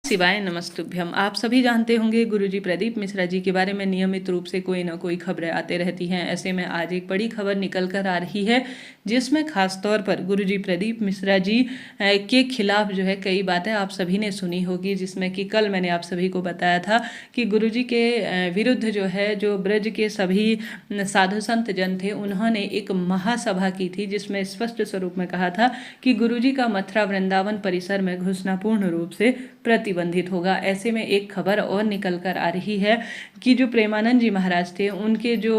शिवाय नमस्तुभ्यम। आप सभी जानते होंगे गुरुजी प्रदीप मिश्रा जी के बारे में नियमित रूप से कोई ना कोई खबरें आते रहती हैं। ऐसे में आज एक बड़ी खबर निकल कर आ रही है जिसमें खास तौर पर गुरुजी प्रदीप मिश्रा जी के खिलाफ जो है कई बातें आप सभी ने सुनी होगी, जिसमें कि कल मैंने आप सभी को बताया था कि गुरुजी के विरुद्ध जो है जो ब्रज के सभी साधु संत जन थे उन्होंने एक महासभा की थी, जिसमें स्पष्ट स्वरूप में कहा था कि गुरुजी का मथुरा वृंदावन परिसर में घुसना पूर्ण रूप से प्रतिबंधित होगा। ऐसे में एक खबर और निकल कर आ रही है कि जो प्रेमानंद जी महाराज थे उनके जो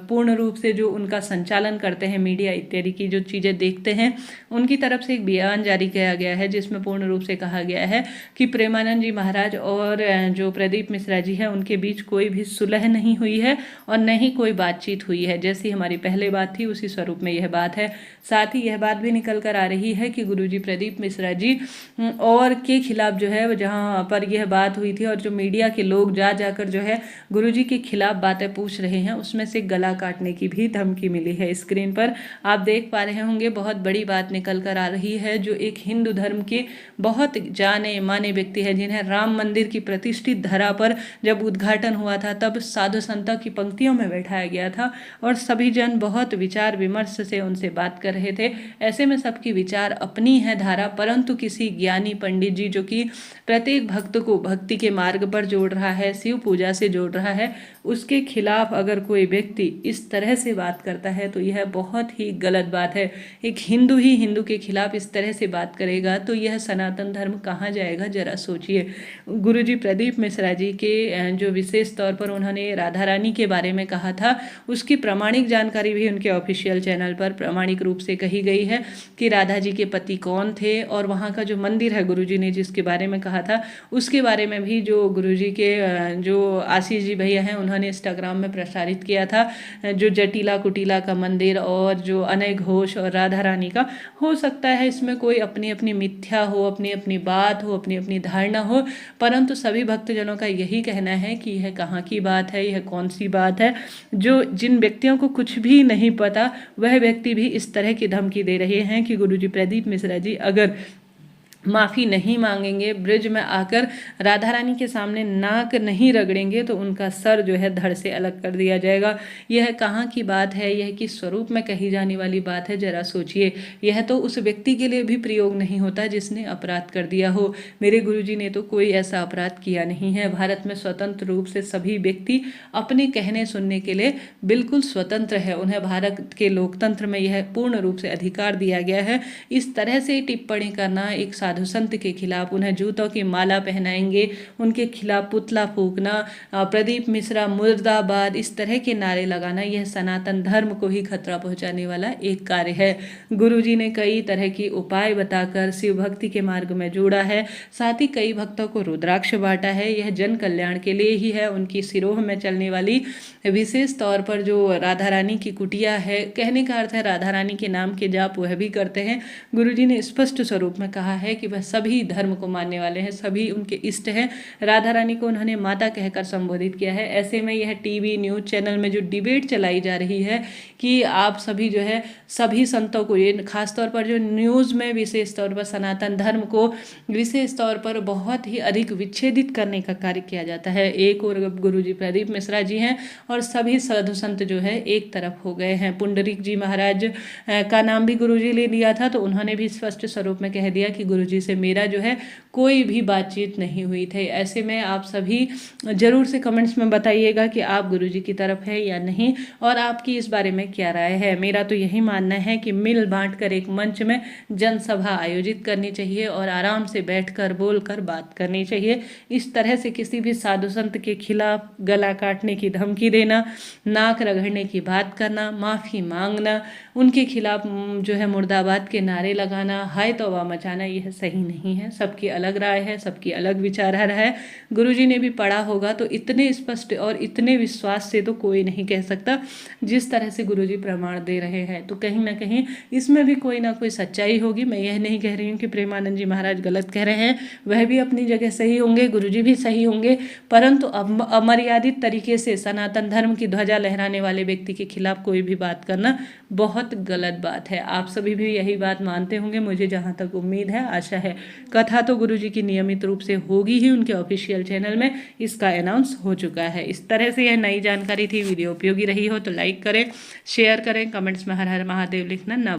पूर्ण रूप से जो उनका संचालन करते हैं, मीडिया इत्यादि की जो चीज़ें देखते हैं, उनकी तरफ से एक बयान जारी किया गया है जिसमें पूर्ण रूप से कहा गया है कि प्रेमानंद जी महाराज और जो प्रदीप मिश्रा जी हैं उनके बीच कोई भी सुलह नहीं हुई है और न ही कोई बातचीत हुई है। जैसी हमारी पहले बात थी उसी स्वरूप में यह बात है। साथ ही यह बात भी निकल कर आ रही है कि गुरुजी प्रदीप मिश्रा जी और के खिलाफ जो है जहाँ पर यह बात हुई थी और जो मीडिया के लोग जाकर जो है गुरुजी के खिलाफ बातें पूछ रहे हैं, उसमें से गला काटने की भी धमकी मिली है। स्क्रीन पर आप देख पा रहे होंगे बहुत बड़ी बात निकल कर आ रही है। जो एक हिंदू धर्म के बहुत जाने माने व्यक्ति है, जिन्हें राम मंदिर की प्रतिष्ठित धरा पर जब उद्घाटन हुआ था तब साधु संतों की पंक्तियों में बैठाया गया था और सभी जन बहुत विचार विमर्श से उनसे बात कर रहे थे। ऐसे में सबकी विचार अपनी है धारा, परंतु किसी ज्ञानी पंडित जी जो कि प्रत्येक भक्त को भक्ति के मार्ग पर जोड़ रहा है, शिव पूजा से जोड़ रहा है, उसके खिलाफ अगर कोई व्यक्ति इस तरह से बात करता है तो यह बहुत ही गलत बात है। एक हिंदू ही हिंदू के खिलाफ इस तरह से बात करेगा तो यह सनातन धर्म कहाँ जाएगा, जरा सोचिए। गुरुजी प्रदीप मिश्रा जी के जो विशेष तौर पर उन्होंने राधा रानी के बारे में कहा था, उसकी प्रामाणिक जानकारी भी उनके ऑफिशियल चैनल पर प्रामाणिक रूप से कही गई है कि राधा जी के पति कौन थे और वहाँ का जो मंदिर है गुरुजी ने जिसके बारे में कहा था उसके बारे में भी जो गुरुजी के जो आशीष जी भैया हैं उन्होंने इंस्टाग्राम में प्रसारित किया था। जो जटिला कुटिला का मंदिर और जो अनय घोष और राधा रानी का, हो सकता है इसमें कोई अपनी अपनी मिथ्या हो, अपनी अपनी बात हो, अपनी अपनी धारणा हो, परंतु सभी भक्तजनों का यही कहना है कि यह कहाँ की बात है, यह कौन सी बात है। जो जिन व्यक्तियों को कुछ भी नहीं पता वह व्यक्ति भी इस तरह की धमकी दे रहे हैं कि गुरुजी प्रदीप मिश्रा जी अगर माफ़ी नहीं मांगेंगे, ब्रिज में आकर राधा रानी के सामने नाक नहीं रगड़ेंगे तो उनका सर जो है धड़ से अलग कर दिया जाएगा। यह कहाँ की बात है, यह किस स्वरूप में कही जाने वाली बात है, जरा सोचिए। यह तो उस व्यक्ति के लिए भी प्रयोग नहीं होता जिसने अपराध कर दिया हो। मेरे गुरुजी ने तो कोई ऐसा अपराध किया नहीं है। भारत में स्वतंत्र रूप से सभी व्यक्ति अपने कहने सुनने के लिए बिल्कुल स्वतंत्र है। उन्हें भारत के लोकतंत्र में यह पूर्ण रूप से अधिकार दिया गया है। इस तरह से टिप्पणी करना एक साधु संत के खिलाफ, उन्हें जूतों की माला पहनाएंगे, उनके खिलाफ पुतला फूकना, प्रदीप मिश्रा मुर्दाबाद, इस तरह के नारे लगाना, यह सनातन धर्म को ही खतरा पहुंचाने वाला एक कार्य है। गुरुजी ने कई तरह की उपाय बताकर शिव भक्ति के मार्ग में जोड़ा है। साथ ही कई भक्तों को रुद्राक्ष बांटा है। यह जन कल्याण के लिए ही है। उनकी सिरोह में चलने वाली विशेष तौर पर जो राधा रानी की कुटिया है, कहने का अर्थ है राधा रानी के नाम के जाप वह भी करते हैं। गुरुजी ने स्पष्ट स्वरूप में कहा है कि वह सभी धर्म को मानने वाले हैं, सभी उनके इष्ट हैं। राधा रानी को उन्होंने माता कहकर संबोधित किया है। ऐसे में यह टीवी न्यूज़ चैनल में जो डिबेट चलाई जा रही है कि आप सभी जो है सभी संतों को, ये खासतौर पर जो न्यूज़ में विशेष तौर पर सनातन धर्म को विशेष तौर पर बहुत ही अधिक विच्छेदित करने का कार्य किया जाता है। एक और गुरुजी प्रदीप मिश्रा जी हैं और सभी साधु संत जो है एक तरफ हो गए हैं। पुंडरीक जी महाराज का नाम भी गुरुजी ने लिया था तो उन्होंने भी स्पष्ट स्वरूप में कह दिया कि गुरुजी से मेरा जो है कोई भी बातचीत नहीं हुई थी। ऐसे में आप सभी जरूर से कमेंट्स में बताइएगा कि आप गुरुजी की तरफ है या नहीं और आपकी इस बारे में क्या राय है। मेरा तो यही मानना है कि मिल बांट कर एक मंच में जनसभा आयोजित करनी चाहिए और आराम से बैठकर बोलकर बात करनी चाहिए। इस तरह से किसी भी साधु संत के खिलाफ गला काटने की धमकी देना, नाक रगड़ने की बात करना, माफ़ी मांगना, उनके खिलाफ जो है मुर्दाबाद के नारे लगाना, हाय तौबा मचाना, यह सही नहीं है। सबकी अलग राय है, सबकी अलग विचारधारा है। गुरुजी ने भी पढ़ा होगा तो इतने स्पष्ट और इतने विश्वास से तो कोई नहीं कह सकता जिस तरह से गुरु गुरुजी प्रमाण दे रहे हैं। तो कहीं ना कहीं इसमें भी कोई ना कोई सच्चाई होगी। मैं यह नहीं कह रही हूँ कि प्रेमानंद जी महाराज गलत कह रहे हैं, वह भी अपनी जगह सही होंगे, गुरुजी भी सही होंगे, परंतु अमर्यादित तरीके से सनातन धर्म की ध्वजा लहराने वाले व्यक्ति के खिलाफ कोई भी बात करना बहुत गलत बात है। आप सभी भी यही बात मानते होंगे, मुझे जहाँ तक उम्मीद है, आशा है। कथा तो गुरुजी की नियमित रूप से होगी ही, उनके ऑफिशियल चैनल में इसका अनाउंस हो चुका है। इस तरह से यह नई जानकारी थी। वीडियो उपयोगी रही हो तो लाइक करें, शेयर करें, कमेंट्स में हर हर महादेव लिखना ना